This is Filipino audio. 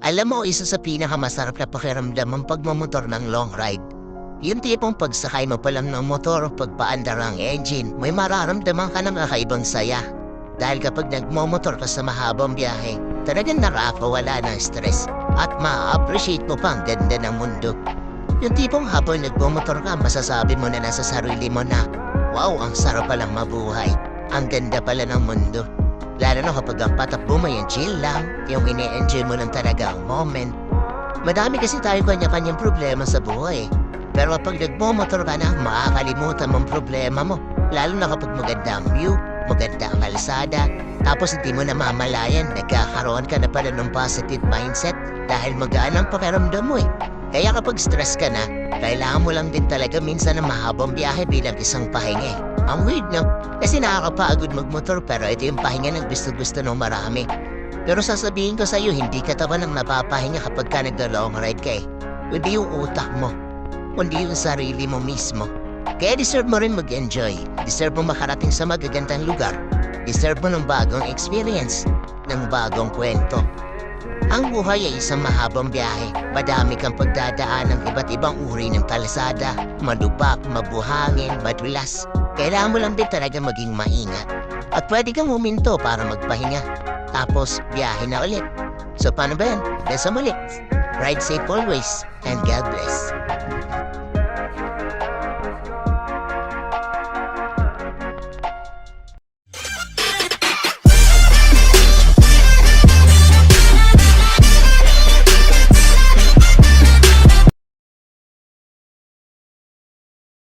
Alam mo, isa sa pinakamasarap na pakiramdam ang pagmamotor ng long ride. Yung tipong pagsakay mo pa lang ng motor o pagpaandar ang engine, may mararamdaman ka ng kakaibang saya. Dahil kapag nagmomotor ka sa mahabang biyahe, talagang nakakawala ng stress at ma-appreciate mo pa ang ganda ng mundo. Yung tipong habang nagmomotor ka, masasabi mo na nasa sarili mo na, wow, ang sarap palang mabuhay. Ang ganda pala ng mundo. Lalo na kapag ang patakbo mo yung chill lang, yung ine-enjoy mo lang talaga ang moment. Madami kasi tayo kanya-kanyang problema sa buhay. Pero kapag nagmomotor ka na, makakalimutan mong problema mo. Lalo na kapag maganda ang view, maganda ang kalsada, tapos hindi mo namamalayan, nagkakaroon ka na pala ng positive mindset dahil magaan ang pakiramdam mo eh. Kaya kapag stress ka na, kailangan mo lang din talaga minsan ng mahabang biyahe bilang isang pahinga. Ang weird no? Kasi nakakapagod magmotor pero ito yung pahinga ng gusto-gusto ng marami. Pero sasabihin ko sa'yo, hindi ka tawa ng napapahinga kapag ka nagda-long ride ka eh. Hindi yung utak mo, kundi yung sarili mo mismo. Kaya deserve mo rin mag-enjoy. Deserve mo makarating sa magagandang lugar. Deserve mo ng bagong experience, ng bagong kwento. Ang buhay ay isang mahabang biyahe. Madami kang pagdadaan ng iba't ibang uri ng kalsada, malubak, mabuhangin, madulas. Kailangan mo lang din talaga maging maingat. At pwede kang huminto para magpahinga. Tapos, biyahe na ulit. So paano ba yan? Sa muli. Ride safe always, and God bless.